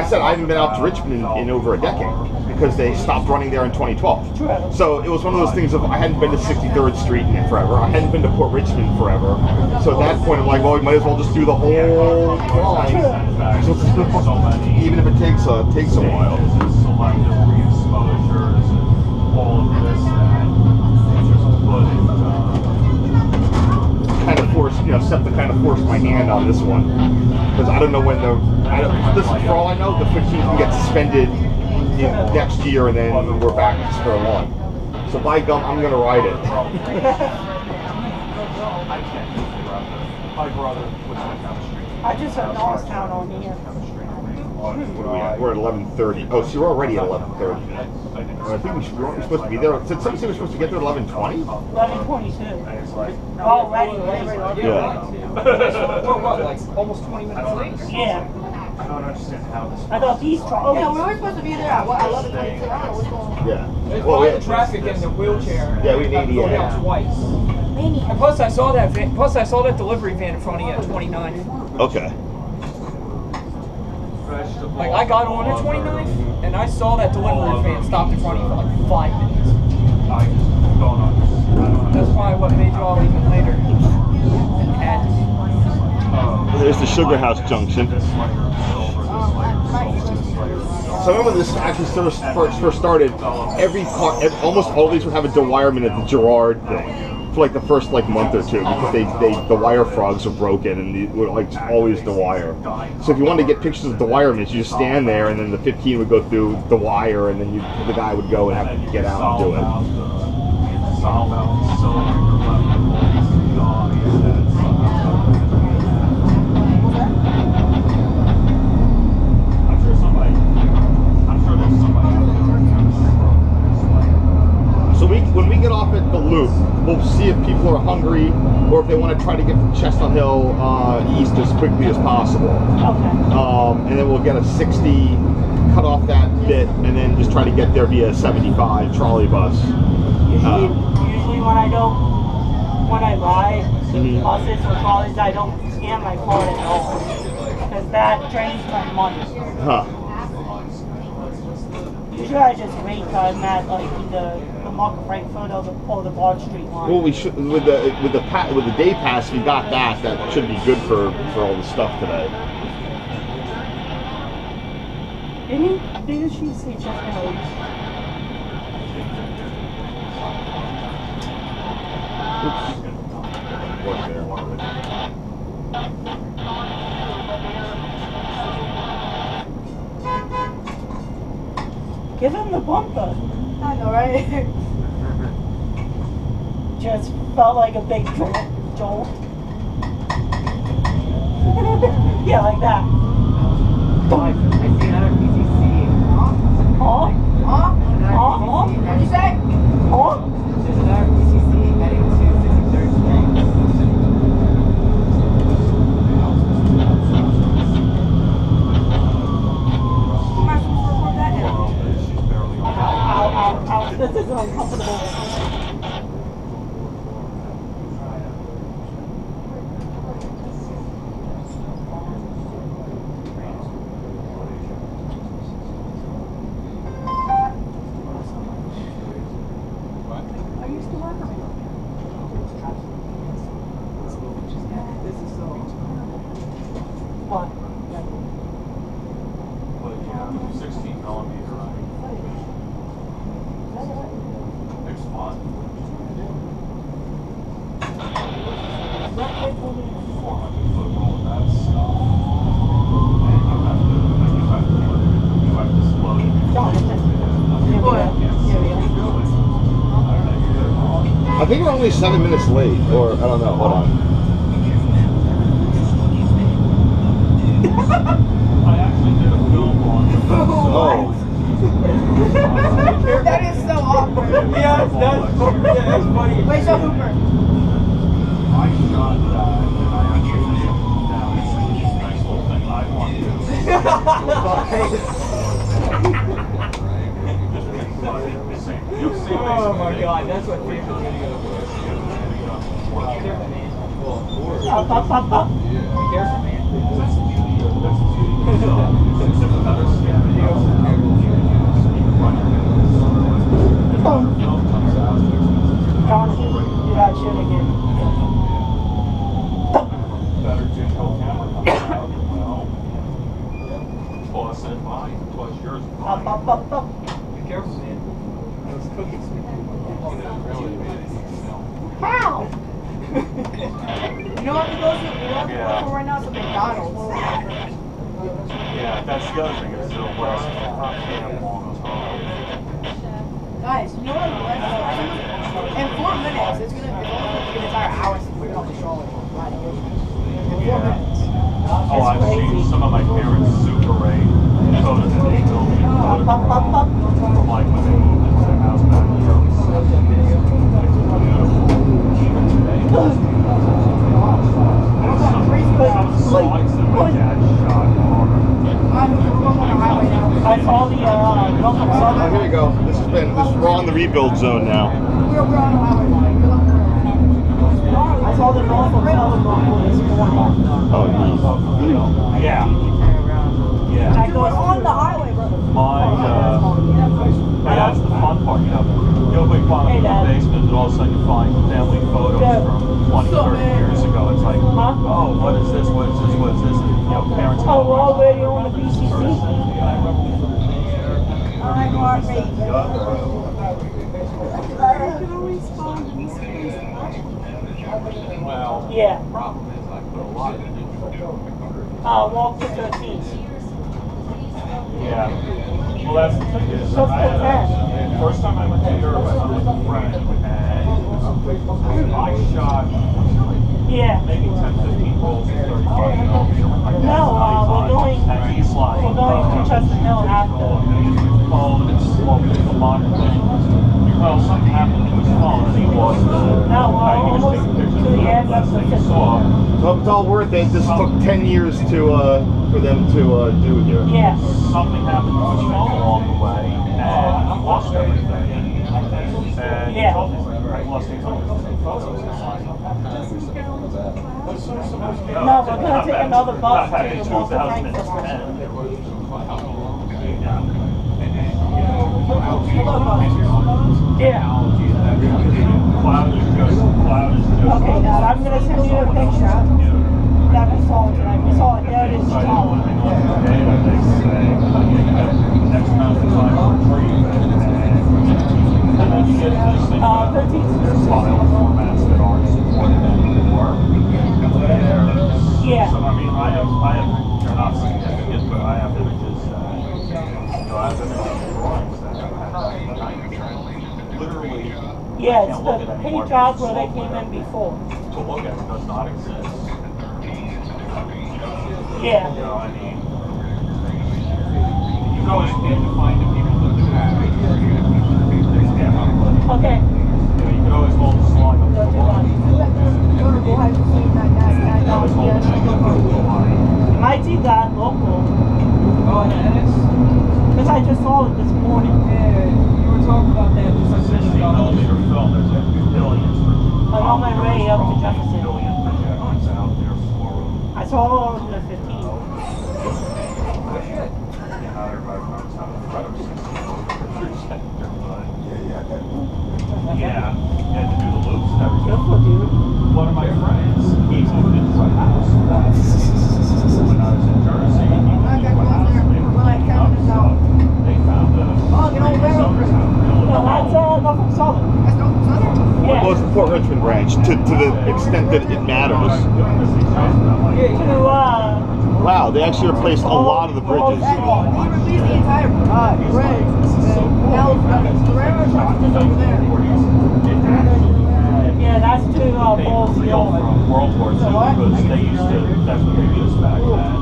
said I haven't been out to Richmond in over a decade because they stopped running there in 2012. True. So it was one of those things of I hadn't been to 63rd Street in forever. I hadn't been to Port Richmond forever. So at that point, I'm like, well, we might as well just do the whole line, even if it takes a while. Selective re-exposures and all of this and just put it. Kind of forced, SEPTA kind kind of forced my hand on this one because I don't know when listen, for all I know, the 15 can get suspended next year, and then we're back to square one. So by gum, I'm gonna ride it. My brother was on down the street. I just heard Norristown on here. What are we at? We're at 11:30. Oh, so you're already at 11:30. I think we're supposed to be there. Did somebody say we're supposed to get there at 11:20? 11:22. Already late. Yeah. What, like almost 20 minutes late? Yeah. I don't understand how this. I thought these trolleys. Yeah, we were supposed to be there at 11:22. I don't know what's going on. Yeah. There's Well, probably the traffic in the wheelchair. Yeah, we need go yeah. down twice. And plus, I saw that delivery van in front of you at 29. Okay. Like I got on at 29, and I saw that delivery van stopped in front of you for like 5 minutes. I just don't understand. That's probably what made you all even later. And There's the Sugar House Junction. So I remember when this actually first started, every car, almost all these would have a dewirement at the Girard thing for like the first month or two because the wire frogs were broken and they would always dewire. So if you wanted to get pictures of dewirements, you just stand there and then the 15 would go through the wire and then the guy would go and have to get out and do it. So when we get off at the loop, we'll see if people are hungry or if they want to try to get from Chestnut Hill east as quickly as possible. Okay. And then we'll get a 60, cut off that bit, and then just try to get there via 75 trolley bus. Usually when I ride buses or trolleys, I don't scan my card at all because that drains my money. Huh. Usually I just wait till I'm at the Market Frankfurt or the Broad Street line. Well, we should with the day pass. We got that. That should be good for all the stuff today. Didn't she say Chestnut Hill? Oops. One there. Give him the bumper. I know, right? Just felt like a big jolt. Yeah, like that. I see another PCC. Huh? Huh? Huh? What'd you say? Huh? There's another PCC heading to 63rd Street. Am I supposed to report that now? Ow. This is uncomfortable. What? 16 millimeter. Next spot. 400-foot roll. That's you have to slow it. I think we're only 7 minutes late, or I don't know. Hold on. I actually did a film on it. Oh. That is so awkward. yeah, that's funny. Wait, so Hooper. I shot that and I actually did it down. It's a nice little thing. I want to. Oh my god, that's what favorite video is. Up. Be careful, man. Do that shit again. Better digital camera coming out. Well, I said mine, twice yours. Up. Be careful, man. Those cookies. How? You know what we go to? We go to the other thing is the West damn long time. Guys, you know what? In 4 minutes, it's only going to be an entire hour since we get off the trolley. In 4 minutes. Oh, I've seen some of my parents Super 8 photos that they filmed from like when they moved into their house back in the early 70s. It's beautiful. Even today, there's some sites that my dad shot harder. I saw the local Oh, southern. here you go. We're on the rebuild zone now. We're on the highway. I saw the Norfolk Southern local this morning. Oh, Yeah. Yeah. That goes on the highway, brother. That's the fun part, you know, we find in the basement and all of a sudden you find family photos from 20, 30 years ago. It's like, oh, what is this, what is this, what is this? And, you know, parents Oh, we're already on the PCC. Alright, heart rate. Well, Yeah. the problem is I put a lot of it Walk to 13. Yeah. Well, that's the thing is, So I had first time I went to Europe, I went with a friend, and I shot Yeah. maybe 10, 15 rolls of 35 millimeter. No, we're going to Chester Hill after. Phone, it's the modern thing. Well, something happened to his phone, and he lost the. No, almost to the end of the thing he fifth. saw. So it's all worth it. This took 10 years for them to do here. Yeah. Something happened to his phone along the way, and he lost everything. And he told me, I lost 850 photos. No, we're going to take another bus to in Frankfurt. 2010. Yeah. Cloud is just. Okay, Dad, I'm going to send you a picture that we saw tonight. We saw it. There it is. I don't want to hang on to the data. They say, X amount of time to retrieve it. And then you get this thing about 13. there's file formats that aren't supported anymore. Yeah. So, I mean, I have, they're not significant, but I have images that, I have images and drawings that literally, Yeah, it's the page out where they came in before. to look at does not exist. Yeah. You know, I mean, you can always find the people that do that. Okay. You can always hold the slide up to the line. Might see that local. Oh, yeah, it's. Because I just saw it this morning. Yeah, you were talking about that just a 60 minute ago. millimeter film, there's billions. I'm on my way up to Jefferson. Billion projections out there for. I saw it on the 15. Not everybody knows how to projector, but. Yeah, you had to do the loops and everything. Beautiful, dude. One of my friends, he moved into a house that when I was in Jersey, he moved into a house and they were cleaning up stuff. They found a Arizona town. No, that's Norfolk Southern. Yeah. Well, it's the Port Richmond branch to the extent that it matters. Wow, they actually replaced a lot of the bridges. They replaced the entire bridge. Now, Guerrero is over there. Yeah, that's to Paul's Hill. From World War II because they used to, that's what they used back then.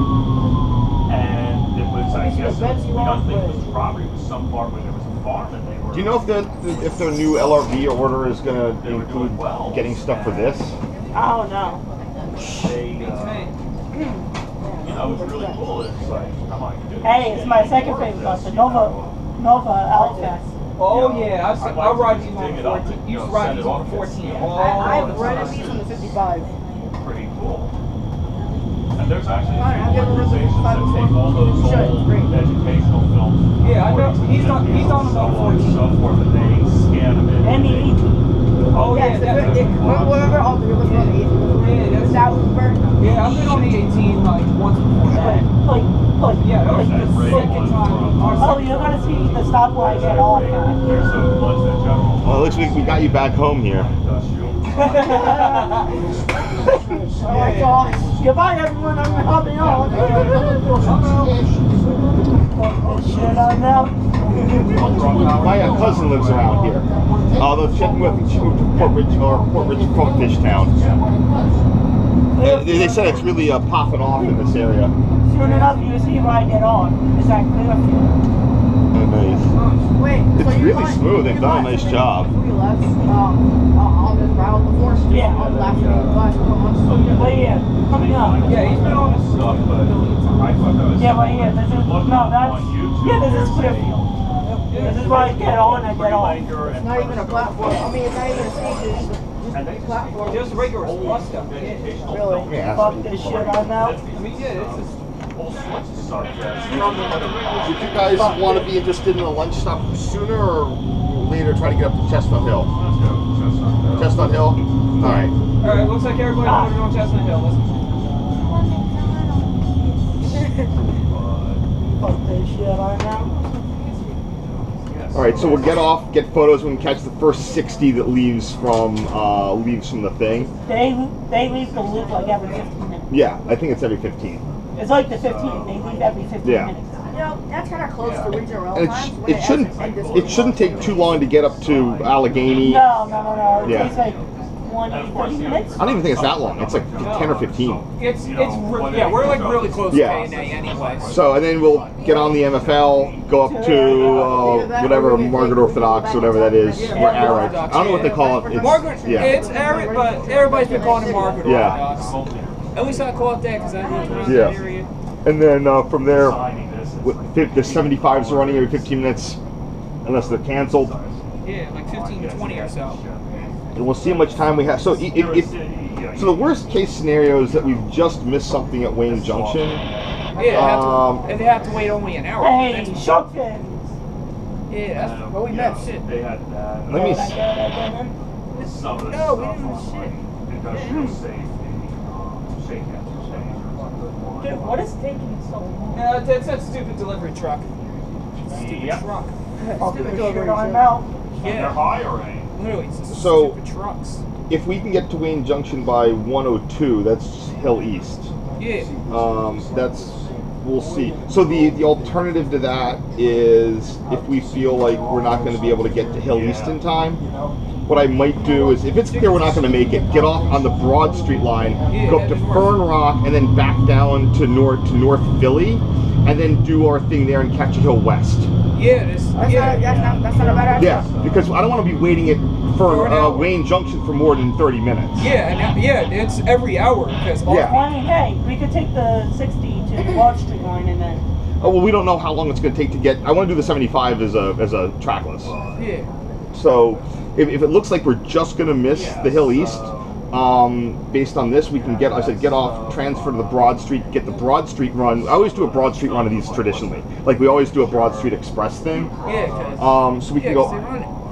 And it was, I guess, we don't think it was property, it was some part where there was a farm and they were. Do you know if their new LRV order is going to include getting stuff for this? I don't know. They, you know, it's really cool. It's like, I'm like, dude. Hey, it's my second favorite bus, the Nova Alfest. Oh, yeah, I ride these on Dig it up 14. and, Used to know, ride send these it on off. 14. I've rented these on the 55. Pretty cool. And there's actually Alright, I've never read the organizations that 55 take all those before. old Great. educational films. Yeah, I know. He's on about 14. So forth, and they scan them in. And the ET. Oh, yeah, Whatever, all the rivers on the 18. Yeah, That was burnt. yeah, I've been on the 18 like once before that. Yeah, that was That the great second one time. from- Oh, you're gonna see the stoplight get off. There's the ones that general. Well, it looks like we got you back home here. Industrial. Oh my gosh. Goodbye everyone, I'm hopping on. Fuck this shit I know. My cousin lives around here. Although she moved to Port Richmond from Fishtown. They said it's really popping off in this area. Soon enough, you see where I get on. Is that clear for you? Oh, nice. Wait, It's so you really got- smooth. They've you done a got nice something job. before you left, on this route before, so Yeah. on the left last couple months. But yeah, coming up. Yeah, he's been on this stuff, but I thought that was. Yeah, but yeah, this is, no, that's, yeah, this is Clearfield. This is where I get on, I get on. It's not even a platform. I mean, it's not even a stage. It's just a platform. Just regular bus stuff. Yeah. Really. Yeah. Fuck this shit I know. I mean, yeah, it's just. Would you guys want to be interested in a lunch stop sooner or later try to get up to Chestnut Hill? Chestnut Hill? Alright. Alright, looks like everybody wanted on Chestnut Hill. Fuck this shit I know. Alright, so we'll get off, get photos, we can catch the first 60 that leaves from the thing. They leave the loop like every 15 minutes. Yeah, I think it's every 15. It's like the 15. They leave every 15 Yeah. minutes. You know, that's kind of close to regional rail And times. when it shouldn't take too long to get up to Allegheny. No. It Yeah. takes like 20, 30 minutes. I don't even think it's that long. It's like 10 or 15. Yeah, we're like really close Yeah. to K&A anyway. So, and then we'll get on the MFL, go up to whatever Margaret Orthodox, whatever that is, or Arad. I don't know what they call it. It's, Margaret, yeah. it's Arad, but everybody's been calling it Margaret Yeah. Orthodox. At least I call it that because I live around Yeah. that area. And then from there, the 75s are running every 15 minutes, unless they're canceled. Yeah, like 15 to 20 or so. And we'll see how much time we have. So, so the worst case scenario is that we've just missed something at Wayne Junction. Yeah, they have to wait only an hour. Hey, shark fins. Yeah, that's what we missed. Shit. They had that. Let me. Did I get it again? Some of the No, we stuff didn't on, shit. industrial safety, shake hands or change. Dude, what is taking so long? That's that stupid delivery truck. Stupid Yep. truck. Fuck this shit I know. They're Yeah, hiring. literally, it's just So- stupid trucks. If we can get to Wayne Junction by 102, that's Hill East. Yeah. That's, we'll see. So the alternative to that is if we feel like we're not going to be able to get to Hill East in time, what I might do is, if it's clear we're not going to make it, get off on the Broad Street line, go up to Fern Rock, and then back down to North Philly, and then do our thing there and catch a Hill West. Yeah, That's not a bad idea. Yeah, because I don't want to be waiting at Wayne Junction for more than 30 minutes. Yeah, and it's every hour because Yeah. I mean, hey, we could take the 60 to the Broad Street line and then. Oh, well, we don't know how long it's going to take to get. I want to do the 75 as a trackless. Yeah. So if it looks like we're just going to miss the Hill East, based on this, we can get off, transfer to the Broad Street, get the Broad Street run. I always do a Broad Street run of these traditionally. Like we always do a Broad Street Express thing. Yeah, because So we can go.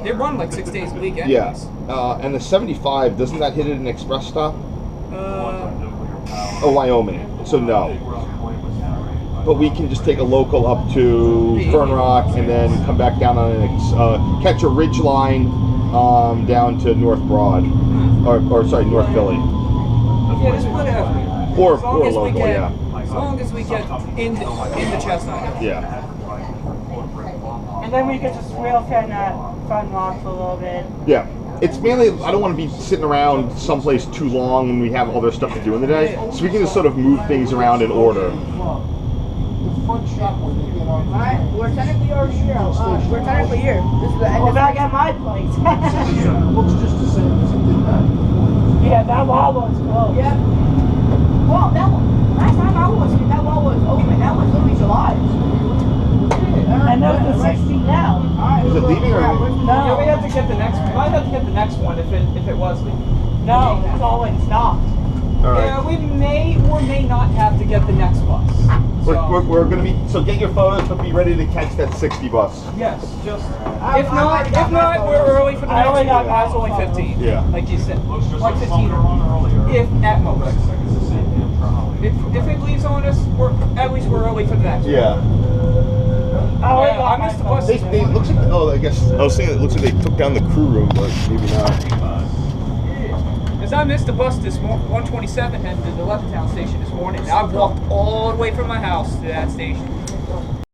they run like 6 days a week anyways. Yeah. And the 75, doesn't that hit at an express stop? Uh, Oh, Wyoming. So no. But we can just take a local up to Fern Rock and then come back down on catch a ridge line down to North Broad, or sorry, North Philly, yeah, just whatever. or As long as we local, get, yeah, As long as we get into Chestnut Hill. yeah. And then we could just rail fan that Fun Rock for a little bit. Yeah. It's mainly, I don't want to be sitting around someplace too long when we have other stuff to do in the day. So we can just sort of move things around in order. Alright, we're technically already here. We're technically here. This is the end We're of back at my place. Looks just the same as it did then. Yeah, that wall was closed. Yeah. Well, that one. Last time I was here, that wall was open. That was literally July. And there's the 60 now. Alright. Is it leaving or? Yeah, we No, have to get the next. Might have to get the next one if it was leaving. no, it's already stopped. All right. Yeah, we may or may not have to get the next bus. We're going to be, so get your photos, but be ready to catch that 60 bus. Yes, just if not, we're early for the I next only one. got That's only my 15. Yeah. Like you said, like 15, if at most. If it leaves on us, at least we're early for the next one. Yeah. I only Yeah, got I missed the my bus. They looks like, I guess, I was thinking it looks like they took down the crew room, but maybe not. Because I missed the bus this 127 heading to the Levittown station this morning. I've walked all the way from my house to that station.